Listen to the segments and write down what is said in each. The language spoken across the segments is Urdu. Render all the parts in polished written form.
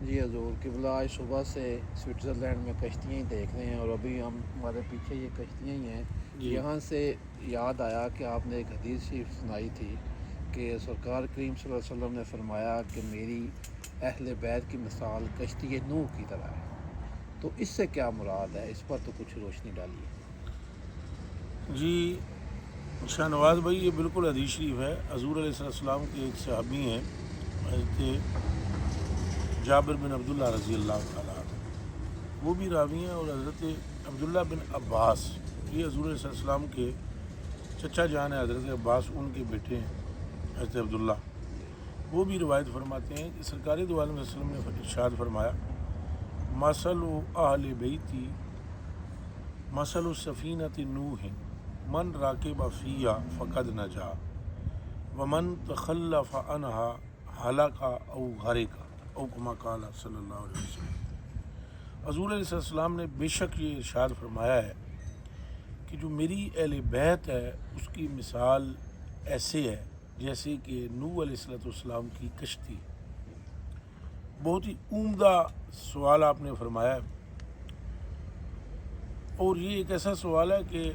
جی حضور قبلہ آج صبح سے سوئٹزرلینڈ میں کشتیاں ہی دیکھ رہے ہیں، اور ابھی ہم ہمارے پیچھے یہ کشتیاں ہی ہیں۔ جی یہاں سے یاد آیا کہ آپ نے ایک حدیث شریف سنائی تھی کہ سرکار کریم صلی اللہ علیہ وسلم نے فرمایا کہ میری اہل بیت کی مثال کشتی نوح کی طرح ہے۔ تو اس سے کیا مراد ہے؟ اس پر تو کچھ روشنی ڈالیے۔ جی شاہ نواز بھائی، یہ بالکل حدیث شریف ہے۔ حضور علیہ السلام کے ایک صحابی ہیں حضرت جابر بن عبداللہ رضی اللہ تعالیٰ عنہ، وہ بھی راوی ہیں، اور حضرت عبداللہ بن عباس، یہ حضور علیہ السلام کے چچا جان ہیں، حضرت عباس ان کے بیٹے ہیں حضرت عبداللہ، وہ بھی روایت فرماتے ہیں کہ سرکار دو عالم صلی اللہ علیہ وسلم نے ارشاد فرمایا، مثل اہل بیتی مثل السفینۃ نوح من راکب فیہا فقد نجا ومن تخلف عنہا ہلک او غرق او کما قال صلی اللہ علیہ وسلم۔ حضور علیہ السلام نے بے شک یہ ارشاد فرمایا ہے کہ جو میری اہل بیت ہے اس کی مثال ایسے ہے جیسے کہ نوح علیہ السلام کی کشتی۔ بہت ہی عمدہ سوال آپ نے فرمایا ہے، اور یہ ایک ایسا سوال ہے کہ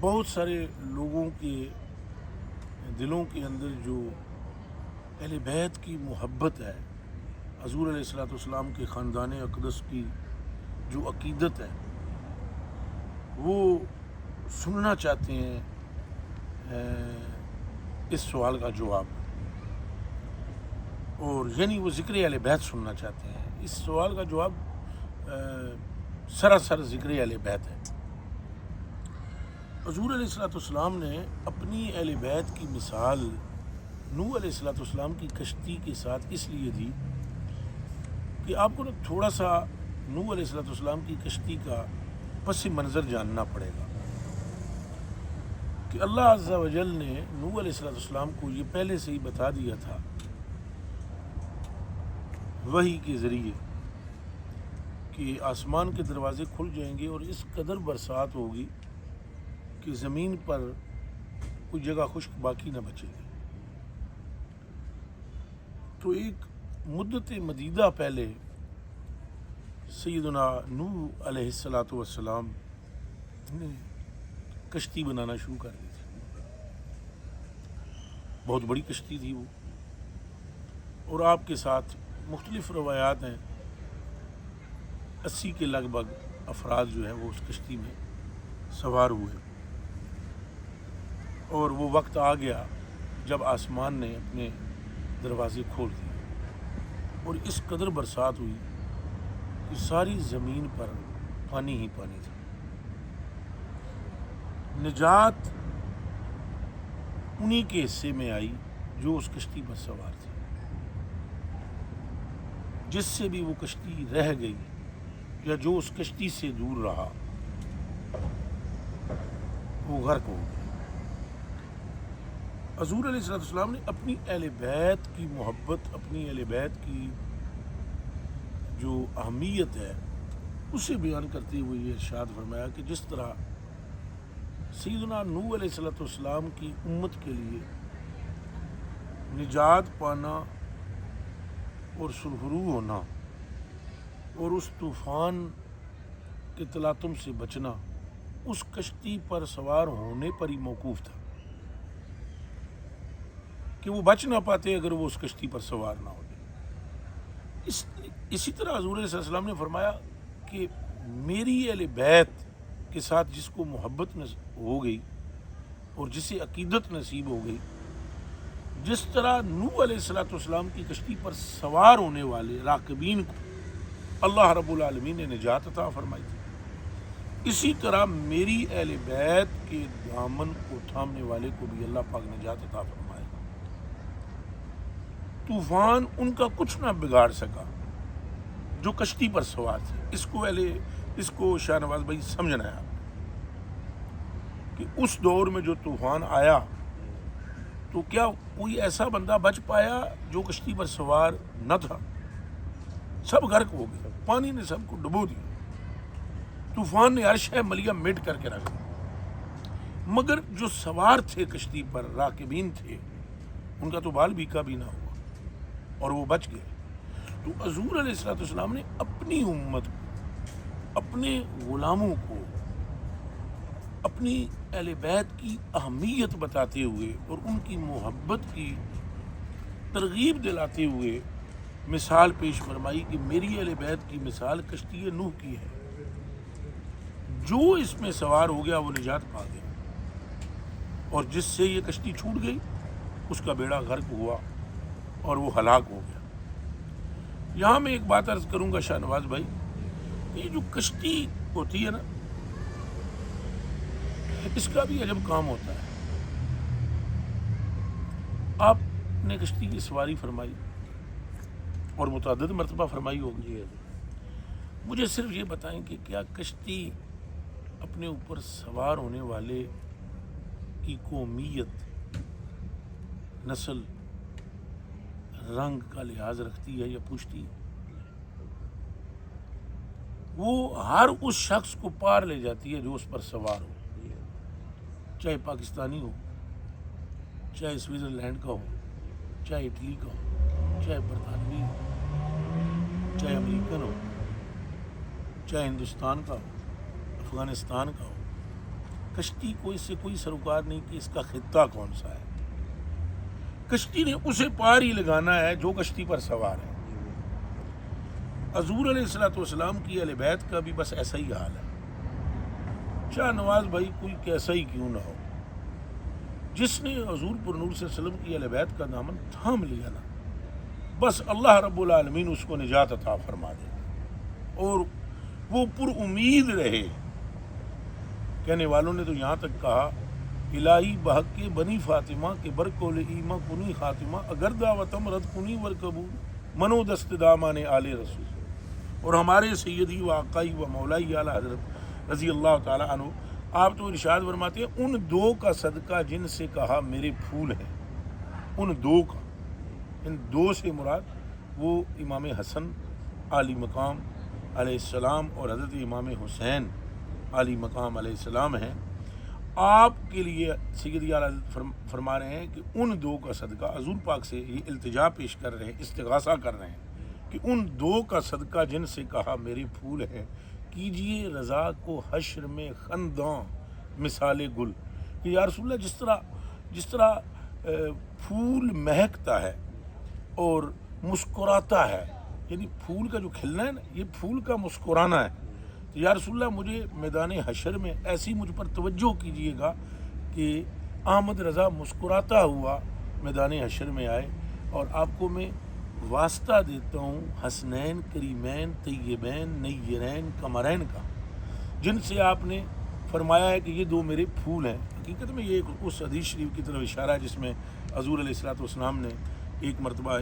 بہت سارے لوگوں کے دلوں کے اندر جو اہل بیت کی محبت ہے، حضور علیہ السلام کے خاندان اقدس کی جو عقیدت ہے، وہ سننا چاہتے ہیں اس سوال کا جواب، اور یعنی وہ ذکر اہل بیت سننا چاہتے ہیں۔ اس سوال کا جواب سراسر ذکر اہل بیت ہے۔ حضور علیہ السلام نے اپنی اہل بیت کی مثال نوح علیہ السلام کی کشتی کے ساتھ اس لیے دی کہ آپ کو تھوڑا سا نوح علیہ السلام کی کشتی کا پس منظر جاننا پڑے گا کہ اللہ عز و جل نے نوح علیہ السلام کو یہ پہلے سے ہی بتا دیا تھا وحی کے ذریعے کہ آسمان کے دروازے کھل جائیں گے اور اس قدر برسات ہوگی کہ زمین پر کوئی جگہ خشک باقی نہ بچے گی۔ تو ایک مدت مدیدہ پہلے سیدنا نوح علیہ السلام نے کشتی بنانا شروع کر دی تھی، بہت بڑی کشتی تھی وہ، اور آپ کے ساتھ مختلف روایات ہیں 80 کے لگ بھگ افراد جو ہیں وہ اس کشتی میں سوار ہوئے، اور وہ وقت آ گیا جب آسمان نے اپنے دروازے کھول دیے اور اس قدر برسات ہوئی کہ ساری زمین پر پانی ہی پانی تھا۔ نجات انہی کے حصے میں آئی جو اس کشتی پر سوار تھے، جس سے بھی وہ کشتی رہ گئی یا جو اس کشتی سے دور رہا وہ غرق ہو گیا۔ حضور علیہ السلام نے اپنی اہل بیت کی محبت، اپنی اہل بیت کی جو اہمیت ہے اسے بیان کرتے ہوئے یہ ارشاد فرمایا کہ جس طرح سیدنا نوح علیہ السلام کی امت کے لیے نجات پانا اور سرخرو ہونا اور اس طوفان کے تلاطم سے بچنا اس کشتی پر سوار ہونے پر ہی موقوف تھا، کہ وہ بچ نہ پاتے اگر وہ اس کشتی پر سوار نہ ہوتے۔ اسی طرح حضور علیہ السلام نے فرمایا کہ میری اہل بیت کے ساتھ جس کو محبت ہو گئی اور جسے عقیدت نصیب ہو گئی، جس طرح نوح علیہ السلام کی کشتی پر سوار ہونے والے راکبین کو اللہ رب العالمین نے نجات عطا فرمائی تھی، اسی طرح میری اہل بیت کے دامن کو تھامنے والے کو بھی اللہ پاک نجات عطا فرمائے۔ طوفان ان کا کچھ نہ بگاڑ سکا جو کشتی پر سوار تھے۔ اس کو شاہ نواز بھائی سمجھنا ہے کہ اس دور میں جو طوفان آیا تو کیا کوئی ایسا بندہ بچ پایا جو کشتی پر سوار نہ تھا؟ سب غرق ہو گئے، پانی نے سب کو ڈبو دیا، طوفان نے عرش ملیہ مٹ کر کے رکھ دیا، مگر جو سوار تھے کشتی پر راکبین تھے ان کا تو بال بیکا بھی نہ ہوا۔ اور وہ بچ گئے. تو حضور علیہ السلام نے اپنی امت کو، اپنے غلاموں کو، اپنی اہل بیت کی اہمیت بتاتے ہوئے اور ان کی محبت کی ترغیب دلاتے ہوئے مثال پیش فرمائی کہ میری اہل بیت کی مثال کشتی نوح کی ہے، جو اس میں سوار ہو گیا وہ نجات پا گیا، اور جس سے یہ کشتی چھوٹ گئی اس کا بیڑا غرق ہوا اور وہ ہلاک ہو گیا. یہاں میں ایک بات عرض کروں گا شاہ نواز بھائی، یہ جو کشتی ہوتی ہے نا، اس کا بھی عجب کام ہوتا ہے. آپ نے کشتی کی سواری فرمائی اور متعدد مرتبہ فرمائی ہوگی. مجھے صرف یہ بتائیں کہ کیا کشتی اپنے اوپر سوار ہونے والے کی قومیت، نسل، رنگ کا لحاظ رکھتی ہے یا پوچھتی ہے؟ وہ ہر اس شخص کو پار لے جاتی ہے جو اس پر سوار ہو، چاہے پاکستانی ہو، چاہے سوئٹزرلینڈ کا ہو، چاہے اٹلی کا ہو، چاہے برطانوی ہو، چاہے امریکن ہو، چاہے ہندوستان کا ہو، افغانستان کا ہو. کشتی کو اس سے کوئی سروکار نہیں کہ اس کا خطہ کون سا ہے. کشتی نے اسے پار ہی لگانا ہے جو کشتی پر سوار ہے. حضور علیہ السلام کی اہل بیت کا بھی بس ایسا ہی حال ہے. شاہ نواز بھائی کوئی کیسا ہی کیوں نہ ہو، جس نے حضور پر نور صلی اللہ علیہ وسلم کی اہل بیت کا دامن تھام لیا نا، بس اللہ رب العالمین اس کو نجات عطا فرما دے اور وہ پر امید رہے. کہنے والوں نے تو یہاں تک کہا، الہی بحق کے بنی فاطمہ کے برکول ایمہ کنی خاتمہ، اگر دعوتم رد کنی ورقبول منو دست دامان آل رسول. اور ہمارے سیدی و آقائی و مولائی اعلیٰ حضرت رضی اللہ تعالیٰ عنہ، آپ تو ارشاد فرماتے ہیں ان دو کا صدقہ جن سے کہا میرے پھول ہیں. ان دو کا، ان دو سے مراد وہ امام حسن عالی مقام علیہ السلام اور حضرت امام حسین عالی مقام علیہ السلام ہیں. آپ کے لیے سیدی اعلیٰ حضرت فرما رہے ہیں کہ ان دو کا صدقہ، حضور پاک سے یہ التجا پیش کر رہے ہیں، استغاثہ کر رہے ہیں کہ ان دو کا صدقہ جن سے کہا میرے پھول ہیں، کیجئے رضا کو حشر میں خنداں مثال گل. کہ یا رسول اللہ، جس طرح پھول مہکتا ہے اور مسکراتا ہے، یعنی پھول کا جو کھلنا ہے نا، یہ پھول کا مسکرانا ہے. تو یا رسول اللہ مجھے میدان حشر میں ایسی مجھ پر توجہ کیجئے گا کہ احمد رضا مسکراتا ہوا میدان حشر میں آئے، اور آپ کو میں واسطہ دیتا ہوں حسنین کریمین طیبین نیرین قمرین کا، جن سے آپ نے فرمایا ہے کہ یہ دو میرے پھول ہیں. حقیقت میں یہ اس حدیث شریف کی طرف اشارہ ہے جس میں حضور علیہ السلام نے ایک مرتبہ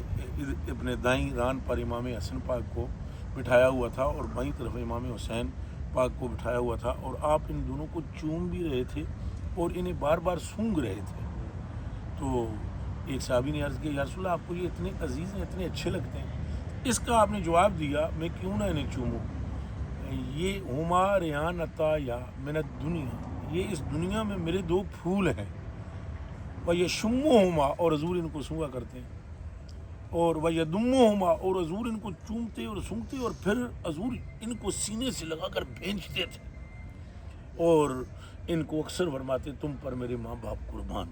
اپنے دائیں ران پر امام حسن پاک کو بٹھایا ہوا تھا اور بائیں طرف امام حسین پاک کو بٹھایا ہوا تھا، اور آپ ان دونوں کو چوم بھی رہے تھے اور انہیں بار بار سونگھ رہے تھے. تو ایک صحابی نے عرض کیا، یا رسول اللہ آپ کو یہ اتنے عزیز ہیں، اتنے اچھے لگتے ہیں. اس کا آپ نے جواب دیا، میں کیوں نہ انہیں چوموں، یہ ہما ریان عطا یا من الدنیا، یہ اس دنیا میں میرے دو پھول ہیں. وَيَشُمُّهُمَا، اور حضور ان کو سونگا کرتے ہیں، اور وَيَدُمُّهُمَا، اور حضور ان کو چومتے اور سونگتے، اور پھر حضور ان کو سینے سے لگا کر بھینچتے تھے اور ان کو اکثر فرماتے تم پر میرے ماں باپ قربان.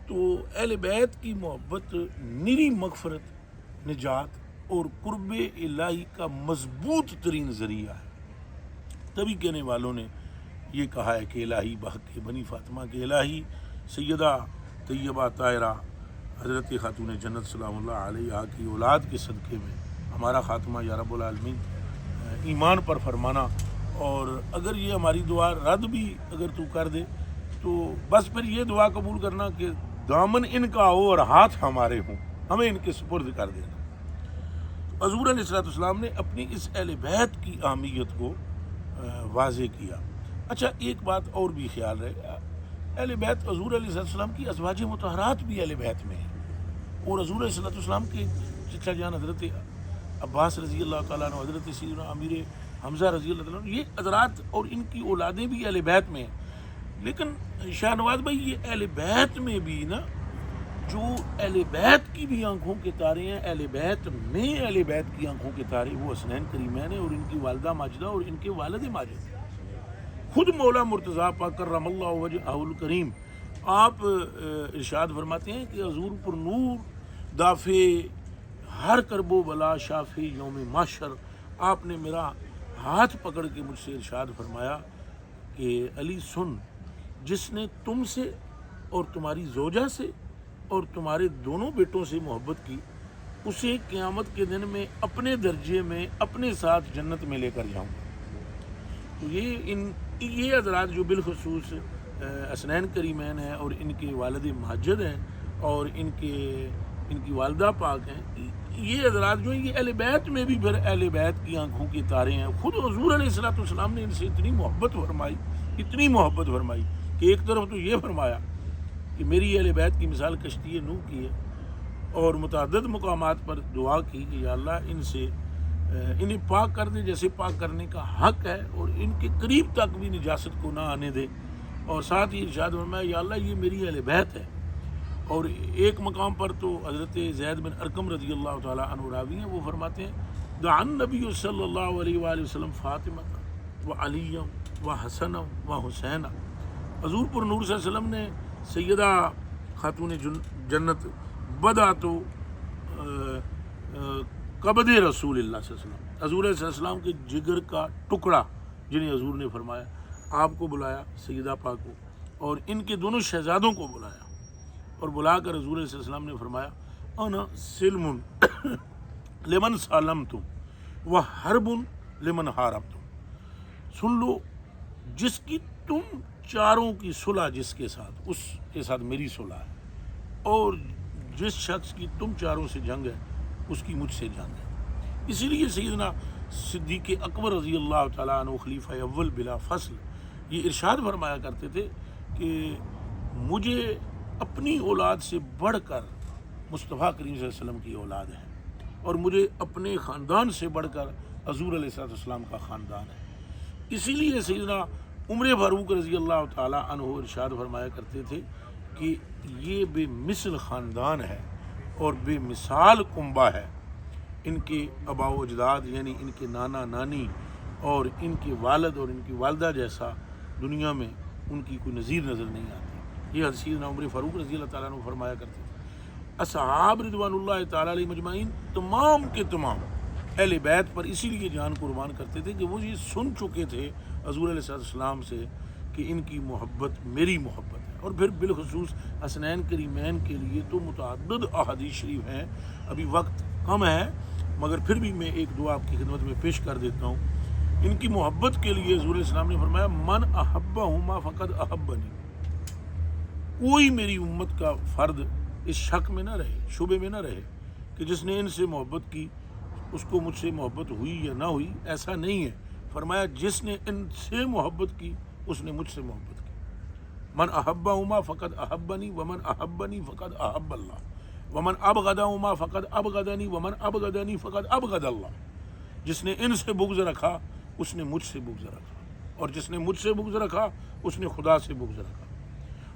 تو اہل بیت کی محبت نری مغفرت، نجات اور قرب الہی کا مضبوط ترین ذریعہ ہے. تبھی کہنے والوں نے یہ کہا ہے کہ الہی بحق کے بنی فاطمہ کے الہی سیدہ طیبہ طاہرہ حضرت خاتون جنت سلام اللہ علیہا کی اولاد کے صدقے میں ہمارا خاتمہ یا رب العالمین ایمان پر فرمانا، اور اگر یہ ہماری دعا رد بھی اگر تو کر دے تو بس پھر یہ دعا قبول کرنا کہ دامن ان کا ہو اور ہاتھ ہمارے ہوں، ہمیں ان کے سپرد کر دینا. حضور علیہ السلام نے اپنی اس اہل بیت کی اہمیت کو واضح کیا. اچھا ایک بات اور بھی خیال رہے، اہل بیت حضور علیہ السلام کی ازواج مطہرات بھی اہل بیت میں ہیں، اور حضور علیہ السلام کے چچا جان حضرت عباس رضی اللہ تعالیٰ عنہ، حضرت سیدنا امیر حمزہ رضی اللہ تعالیٰ عنہ، یہ حضرات اور ان کی اولادیں بھی اہل بیت میں ہیں. لیکن شاہ نواز بھائی یہ اہل بیت میں بھی نا جو اہل بیت کی بھی آنکھوں کے تارے ہیں، اہل بیت میں اہل بیت کی آنکھوں کے تارے وہ حسنین کریمین ہیں اور ان کی والدہ ماجدہ اور ان کے والد ماجد۔ خود مولا مرتضیٰ پاک کرم اللہ وجہہ الکریم آپ ارشاد فرماتے ہیں کہ حضور پر نور دافع ہر کرب و بلا شاف یوم محشر، آپ نے میرا ہاتھ پکڑ کے مجھ سے ارشاد فرمایا کہ علی سن، جس نے تم سے اور تمہاری زوجہ سے اور تمہارے دونوں بیٹوں سے محبت کی، اسے قیامت کے دن میں اپنے درجے میں اپنے ساتھ جنت میں لے کر جاؤں گا۔ تو یہ حضرات جو بالخصوص حسنین کریمین ہیں اور ان کے والد ماجد ہیں اور ان کی والدہ پاک ہیں، یہ حضرات جو ہیں یہ اہل بیت میں بھی پھر اہل بیت کی آنکھوں کے تارے ہیں۔ خود حضور علیہ الصلوۃ والسلام نے ان سے اتنی محبت فرمائی کہ ایک طرف تو یہ فرمایا کہ میری اہل بیت کی مثال کشتی نوح کی ہے، اور متعدد مقامات پر دعا کی کہ یا اللہ انہیں پاک کر دے جیسے پاک کرنے کا حق ہے، اور ان کے قریب تک بھی نجاست کو نہ آنے دے، اور ساتھ ہی ارشاد فرمایا یا اللہ یہ میری اہل بیت ہے۔ اور ایک مقام پر تو حضرت زید بن ارقم رضی اللہ تعالیٰ عنہ راوی ہیں، وہ فرماتے ہیں دعا النبی صلی اللہ علیہ وآلہ وسلم فاطمہ و علی و حسن و حسین۔ حضور پر نور صلی اللہ علیہ وسلم نے سیدہ خاتون جنت بدا تو قبض رسول اللہ صلی اللہ علیہ وسلم، حضور صلی اللہ علیہ وسلم کے جگر کا ٹکڑا جنہیں حضور نے فرمایا، آپ کو بلایا سیدہ پاک کو، اور ان کے دونوں شہزادوں کو بلایا، اور بلا کر حضور صلی اللہ علیہ وسلم نے فرمایا انا سلم لمن سالمتم و حرب لمن حاربتم، سن لو جس کی تم چاروں کی صلح جس کے ساتھ، اس کے ساتھ میری صلح ہے، اور جس شخص کی تم چاروں سے جنگ ہے اس کی مجھ سے جنگ ہے۔ اسی لیے سیدنا صدیق اکبر رضی اللہ تعالیٰ عنہ خلیفہ اول بلا فصل یہ ارشاد فرمایا کرتے تھے کہ مجھے اپنی اولاد سے بڑھ کر مصطفیٰ کریم صلی اللہ علیہ وسلم کی اولاد ہے، اور مجھے اپنے خاندان سے بڑھ کر حضور علیہ السلام کا خاندان ہے۔ اسی لیے سیدنا عمر فاروق رضی اللہ تعالیٰ عنہ ارشاد فرمایا کرتے تھے کہ یہ بے مثل خاندان ہے اور بے مثال کنبہ ہے، ان کے آباء و اجداد یعنی ان کے نانا نانی اور ان کے والد اور ان کی والدہ جیسا دنیا میں ان کی کوئی نظیر نظر نہیں آتی۔ یہ سیدنا عمر فاروق رضی اللہ تعالیٰ عنہ فرمایا کرتے تھے۔ اصحاب رضوان اللہ تعالیٰ علیہ مجمعین تمام کے تمام اہل بیت پر اسی لیے جان قربان کرتے تھے کہ وہ یہ سن چکے تھے حضور علیہ السلام سے کہ ان کی محبت میری محبت ہے۔ اور پھر بالخصوص حسنین کریمین کے لیے تو متعدد احادیث شریف ہیں، ابھی وقت کم ہے مگر پھر بھی میں ایک دعا آپ کی خدمت میں پیش کر دیتا ہوں۔ ان کی محبت کے لیے حضور علیہ السلام نے فرمایا من احبہما فقد احبنی، کوئی میری امت کا فرد اس شک میں نہ رہے، شبے میں نہ رہے کہ جس نے ان سے محبت کی اس کو مجھ سے محبت ہوئی یا نہ ہوئی، ایسا نہیں ہے۔ فرمایا جس نے ان سے محبت کی اس نے مجھ سے محبت کی۔ من احبہما فقد احبنی ومن احبنی فقد احب اللہ ومن ابغضہما فقد ابغضنی ومن ابغضنی فقد ابغض اللہ۔ جس نے ان سے بغض رکھا اس نے مجھ سے بغض رکھا، اور جس نے مجھ سے بغض رکھا اس نے خدا سے بغض رکھا۔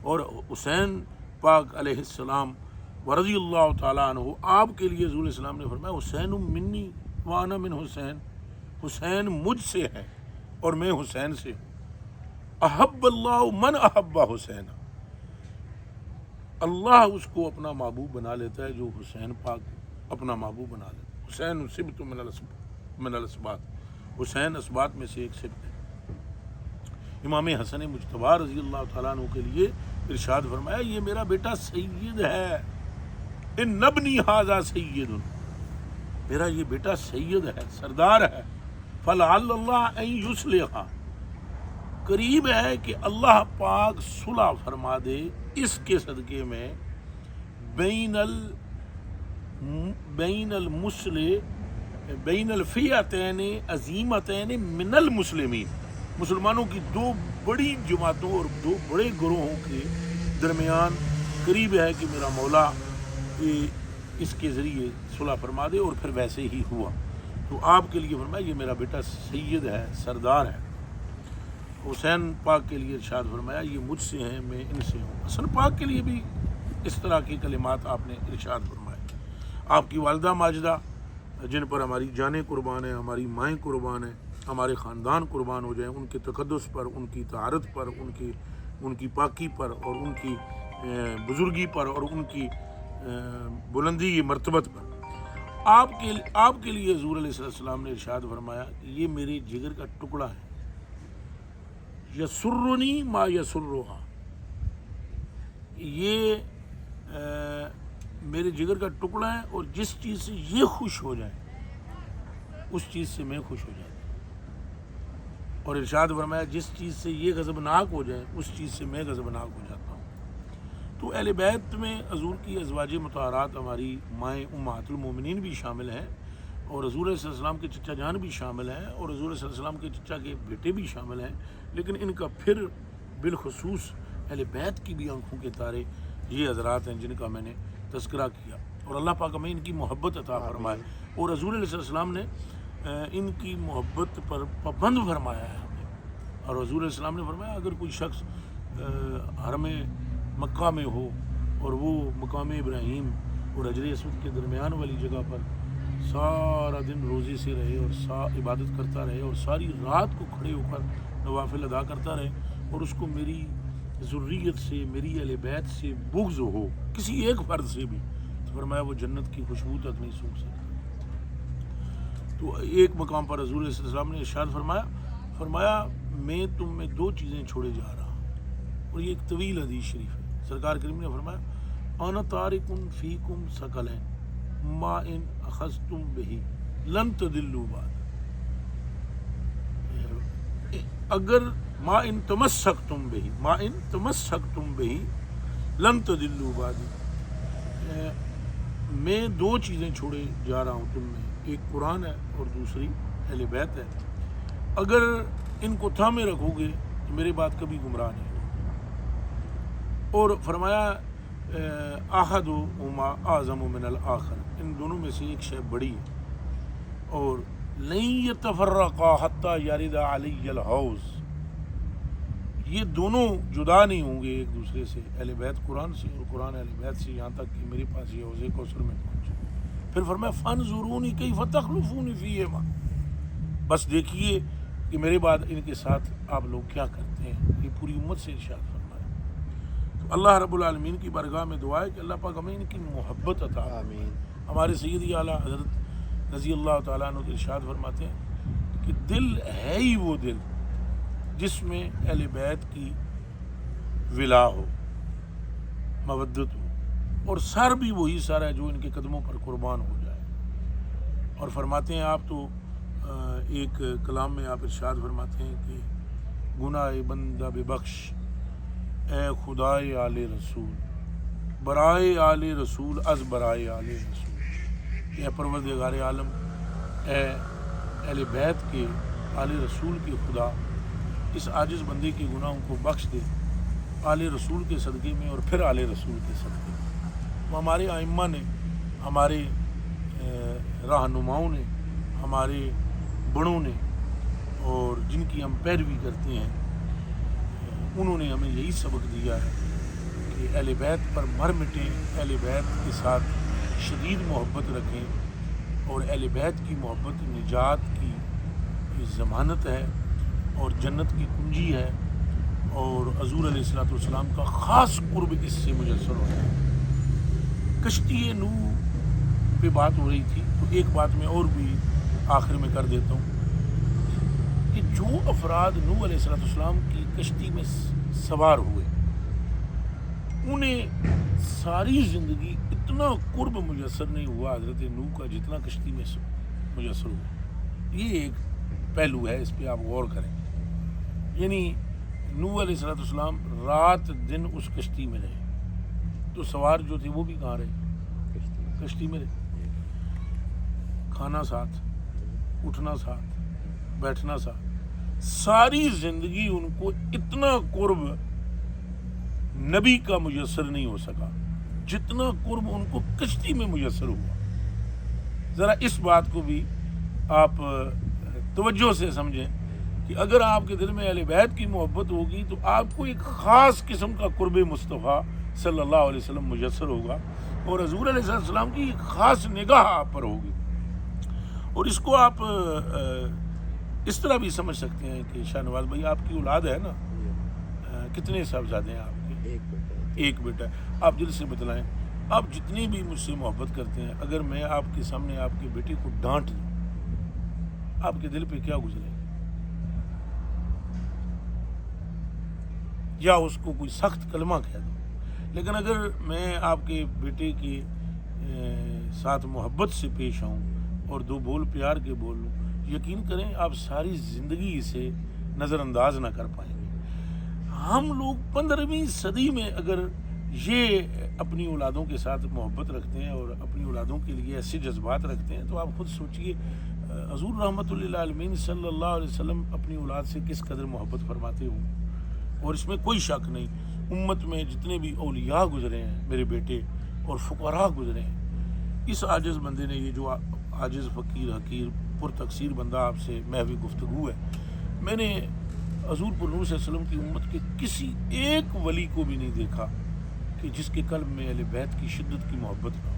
اور حسین پاک علیہ السلام ورضی اللہ تعالیٰ عنہ، آپ کے لیے حضور علیہ السلام نے فرمایا حسین منی وانا من حسین، حسین مجھ سے ہے اور میں حسین سے ہوں۔ احب اللہ من احب حسین، اللہ اس کو اپنا محبوب بنا لیتا ہے جو حسین پاک اپنا محبوب بنا لیتا ہے۔ حسین سبت من الاسبات، حسین اسبات میں سے ایک سبت ہے۔ امام حسن مجتبی رضی اللہ تعالیٰ عنہ کے لیے ارشاد فرمایا یہ میرا بیٹا سید ہے، ان نبنی ھذا سید، میرا یہ بیٹا سید ہے، سردار ہے۔ فلعل اللہ ان یصلح، قریب ہے کہ اللہ پاک صلح فرما دے اس کے صدقے میں بین الفئتین عظیمتین من المسلمین، مسلمانوں کی دو بڑی جماعتوں اور دو بڑے گروہوں کے درمیان قریب ہے کہ میرا مولا اس کے ذریعے صلح فرما دے، اور پھر ویسے ہی ہوا۔ تو آپ کے لیے فرمایا یہ میرا بیٹا سید ہے، سردار ہے۔ حسین پاک کے لیے ارشاد فرمایا یہ مجھ سے ہیں میں ان سے ہوں۔ حسن پاک کے لیے بھی اس طرح کے کلمات آپ نے ارشاد فرمائے۔ آپ کی والدہ ماجدہ جن پر ہماری جانیں قربان ہیں، ہماری مائیں قربان ہیں، ہمارے خاندان قربان ہو جائیں، ان کے تقدس پر، ان کی طہارت پر، ان کی پاکی پر، اور ان کی بزرگی پر، اور ان کی بلندی مرتبت پر۔ آپ کے لیے حضور علیہ السلام نے ارشاد فرمایا کہ یہ میرے جگر کا ٹکڑا ہے، یسرنی ما یسرھا، یہ میرے جگر کا ٹکڑا ہے، اور جس چیز سے یہ خوش ہو جائے اس چیز سے میں خوش ہو جاتا ہوں، اور ارشاد فرمایا جس چیز سے یہ غضبناک ہو جائے اس چیز سے میں غضبناک ہو جاتا ہوں۔ تو اہل بیت میں حضور کی ازواج مطہرات ہماری مائیں امہات المومنین بھی شامل ہیں، اور حضور علیہ السلام کے چچا جان بھی شامل ہیں، اور حضور علیہ السلام کے چچا کے بیٹے بھی شامل ہیں، لیکن ان کا پھر بالخصوص اہل بیت کی بھی آنکھوں کے تارے یہ حضرات ہیں جن کا میں نے تذکرہ کیا، اور اللہ پاک ہمیں ان کی محبت عطا فرمائے، اور حضور علیہ السلام نے ان کی محبت پر پابند فرمایا ہے ہمیں، اور حضور علیہ السلام نے فرمایا اگر کوئی شخص حرم مکہ میں ہو اور وہ مقام ابراہیم اور حجر اسود کے درمیان والی جگہ پر سارا دن روزے سے رہے اور عبادت کرتا رہے، اور ساری رات کو کھڑے ہو کر نوافل ادا کرتا رہے، اور اس کو میری ذریت سے، میری اہل بیت سے بغض ہو، کسی ایک فرد سے بھی، تو فرمایا وہ جنت کی خوشبو تک نہیں سونگھ سکتا۔ تو ایک مقام پر حضور علیہ السلام نے ارشاد فرمایا میں تم میں دو چیزیں چھوڑے جا رہا ہوں، اور یہ ایک طویل حدیث شریف ہے۔ سرکار کریم نے فرمایا انا تارک فیکم ثقلین ما ان اخذتم بہ لن تضلوا بعد، اگر ما ان تمسکتم بہ لن تضلوا بعد، میں دو چیزیں چھوڑے جا رہا ہوں تم میں، ایک قرآن ہے اور دوسری اہل بیت ہے، اگر ان کو تھامے رکھو گے تو میرے بعد کبھی گمراہ نہیں ہو۔ اور فرمایا احدہما اعظم من الآخر، ان دونوں میں سے ایک شے بڑی ہے، اور لن یتفرقا حتی یرد علی الحوض، یہ دونوں جدا نہیں ہوں گے ایک دوسرے سے، اہل بیت قرآن سے اور قرآن اہل بیت سے، یہاں تک کہ میرے پاس یہ حوض کوثر میں پہنچے۔ پھر فرمایا فانظرونی کیف تخلفون فیہما، بس دیکھیے کہ میرے بعد ان کے ساتھ آپ لوگ کیا کرتے ہیں، یہ پوری امت سے ارشاد فرمایا۔ تو اللہ رب العالمین کی بارگاہ میں دعا ہے کہ اللہ پاک ہمیں ان کی محبت عطا آمین۔ ہمارے سیدی اعلیٰ حضرت رضی اللہ تعالیٰ عنہ کے ارشاد فرماتے ہیں کہ دل ہے ہی وہ دل جس میں اہل بیت کی ولا ہو، مودت ہو، اور سر بھی وہی سر ہے جو ان کے قدموں پر قربان ہو جائے۔ اور فرماتے ہیں آپ تو ایک کلام میں آپ ارشاد فرماتے ہیں کہ گناہ بندہ ببخش اے خدائے آل رسول، برائے آل رسول از برائے آل رسول، اے پروردگار عالم، اے اہل بیت کے، آل رسول کے خدا، اس عاجز بندے کے گناہوں کو بخش دے آل رسول کے صدقے میں، اور پھر آل رسول کے صدقے میں۔ ہمارے ائمہ نے، ہمارے رہنماؤں نے، ہمارے بڑوں نے، اور جن کی ہم پیروی کرتے ہیں، انہوں نے ہمیں یہی سبق دیا ہے کہ اہل بیت پر مر مٹیں، اہل بیت کے ساتھ شدید محبت رکھیں، اور اہل بیت کی محبت نجات کی ضمانت ہے اور جنت کی کنجی ہے، اور حضور علیہ السلام کا خاص قرب اس سے میسر ہوتا ہے۔ کشتی نوح پہ بات ہو رہی تھی، تو ایک بات میں اور بھی آخر میں کر دیتا ہوں کہ جو افراد نوح علیہ السلام کی کشتی میں سوار ہوئے، انہیں ساری زندگی اتنا قرب میسر نہیں ہوا حضرت نوح کا جتنا کشتی میں میسر ہوا۔ یہ ایک پہلو ہے، اس پہ آپ غور کریں، یعنی نوح علیہ السلام رات دن اس کشتی میں رہے، تو سوار جو تھے وہ بھی کہاں رہے؟ کشتی میں رہے، کھانا ساتھ، اٹھنا ساتھ، بیٹھنا ساتھ، ساری زندگی ان کو اتنا قرب نبی کا میسر نہیں ہو سکا جتنا قرب ان کو کشتی میں میسر ہوا۔ ذرا اس بات کو بھی آپ توجہ سے سمجھیں کہ اگر آپ کے دل میں اہل بیت کی محبت ہوگی تو آپ کو ایک خاص قسم کا قرب مصطفیٰ صلی اللہ علیہ وسلم میسر ہوگا، اور حضور علیہ السلام کی ایک خاص نگاہ آپ پر ہوگی. اور اس کو آپ اس طرح بھی سمجھ سکتے ہیں کہ شاہ نواز بھائی آپ کی اولاد ہے نا، کتنے صاحبزادے ہیں آپ کے؟ ایک بیٹا ہے. آپ دل سے بتلائیں، آپ جتنی بھی مجھ سے محبت کرتے ہیں، اگر میں آپ کے سامنے آپ کے بیٹے کو ڈانٹ دوں، آپ کے دل پہ کیا گزرے گا؟ یا اس کو کوئی سخت کلمہ کہہ دوں. لیکن اگر میں آپ کے بیٹے کے ساتھ محبت سے پیش آؤں اور دو بول پیار کے بول لوں، یقین کریں آپ ساری زندگی اسے نظر انداز نہ کر پائیں گے. ہم لوگ 15ویں صدی میں اگر یہ اپنی اولادوں کے ساتھ محبت رکھتے ہیں اور اپنی اولادوں کے لیے ایسے جذبات رکھتے ہیں، تو آپ خود سوچئے حضور رحمۃ اللہ عالمین صلی اللہ علیہ وسلم اپنی اولاد سے کس قدر محبت فرماتے ہوں. اور اس میں کوئی شک نہیں، امت میں جتنے بھی اولیاء گزرے ہیں میرے بیٹے اور فقراء گزرے ہیں، اس عاجز بندے نے، یہ جو عاجز فقیر حقیر پر تقصیر بندہ آپ سے محوی گفتگو ہے، میں نے حضور پر نور صلی اللہ علیہ وسلم کی امت کے کسی ایک ولی کو بھی نہیں دیکھا کہ جس کے قلب میں اہل بیت کی شدت کی محبت نہ ہو.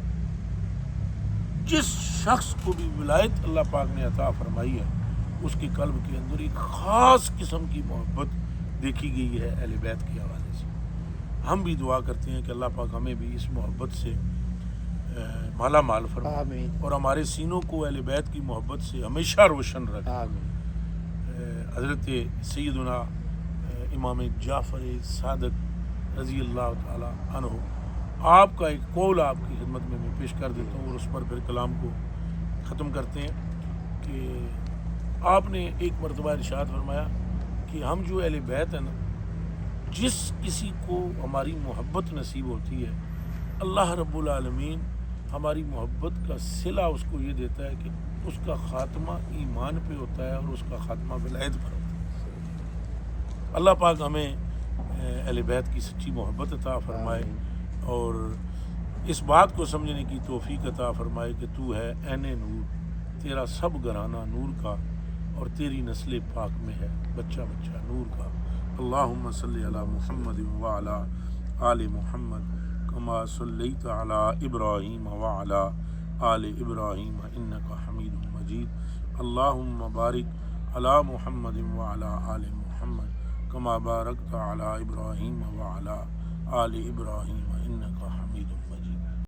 جس شخص کو بھی ولایت اللہ پاک نے عطا فرمائی ہے، اس کے قلب کے اندر ایک خاص قسم کی محبت دیکھی گئی ہے اہل بیت کے حوالے سے. ہم بھی دعا کرتے ہیں کہ اللہ پاک ہمیں بھی اس محبت سے مالا مال فرمائے آمین. اور ہمارے سینوں کو اہل بیت کی محبت سے ہمیشہ روشن رکھے. آمین. حضرت سیدنا امام جعفر صادق رضی اللہ تعالی عنہ، آپ کا ایک قول آپ کی خدمت میں پیش کر دیتا ہوں اور اس پر پھر کلام کو ختم کرتے ہیں. کہ آپ نے ایک مرتبہ ارشاد فرمایا کہ ہم جو اہل بیت ہیں نا، جس کسی کو ہماری محبت نصیب ہوتی ہے، اللہ رب العالمین ہماری محبت کا صلہ اس کو یہ دیتا ہے کہ اس کا خاتمہ ایمان پہ ہوتا ہے اور اس کا خاتمہ ولایت پر ہوتا ہے. اللہ پاک ہمیں اہل بیت کی سچی محبت عطا فرمائے اور اس بات کو سمجھنے کی توفیق عطا فرمائے کہ تو ہے عین نور، تیرا سب گھرانہ نور کا اور تیری نسل پاک میں ہے بچہ بچہ نور کا. اللہم صلی علی محمد وعلی آل محمد کما صلیت علی ابراہیم وعلی آل ابراہیم انک حمید مجید. اللہم بارک علی محمد وعلی آل محمد کما بارکت علی ابراہیم وعلی آل ابراہیم انک